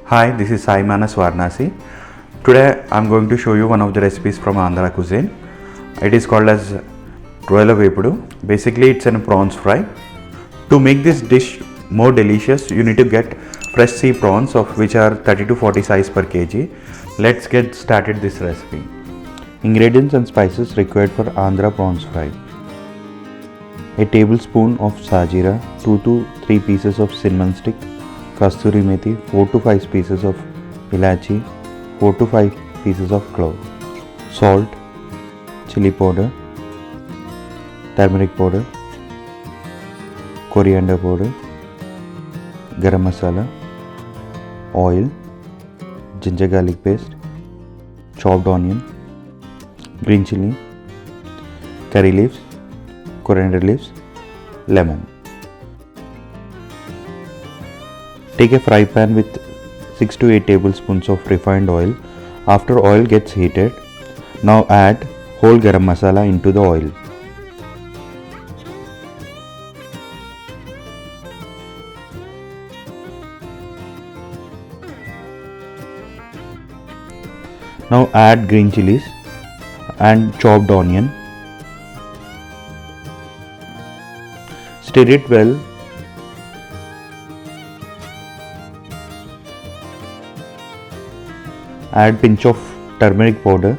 Hi, this is Sai Manas Varnasi. Today I am going to show you one of the recipes from Andhra cuisine. It is called as Royal Vepudu. Basically it's a prawns fry. To make this dish more delicious, you need to get fresh sea prawns of which are 30 to 40 size per kg. Let's get started this recipe. Ingredients and spices required for Andhra Prawns Fry. A tablespoon of sajira, 2 to 3 pieces of cinnamon stick, kasturi methi, 4 to 5 pieces of ilachi, 4 to 5 pieces of clove, salt, chili powder, turmeric powder, coriander powder, garam masala, oil, ginger garlic paste, chopped onion, green chili, curry leaves, coriander leaves, lemon. Take a fry pan with 6 to 8 tablespoons of refined oil. After oil gets heated, now add whole garam masala into the oil. Now add green chilies and chopped onion. Stir it well. Add pinch of turmeric powder.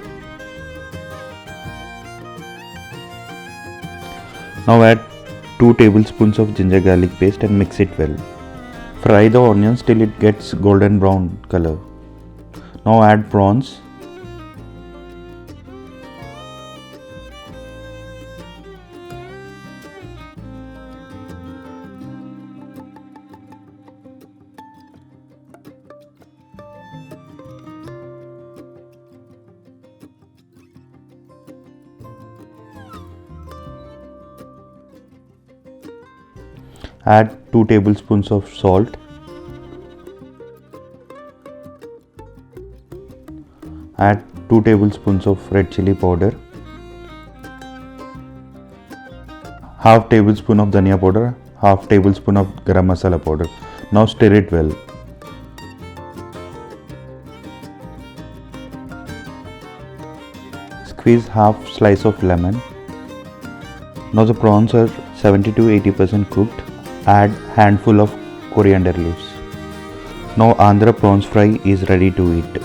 Now add 2 tablespoons of ginger garlic paste and mix it well. Fry the onions till it gets golden brown color. Now add prawns. Add 2 tablespoons of salt. Add 2 tablespoons of red chili powder. Half tablespoon of dhania powder. Half tablespoon of garam masala powder. Now stir it well. Squeeze half slice of lemon. Now the prawns are 70 to 80% cooked. Add handful of coriander leaves. Now Andhra prawns fry is ready to eat.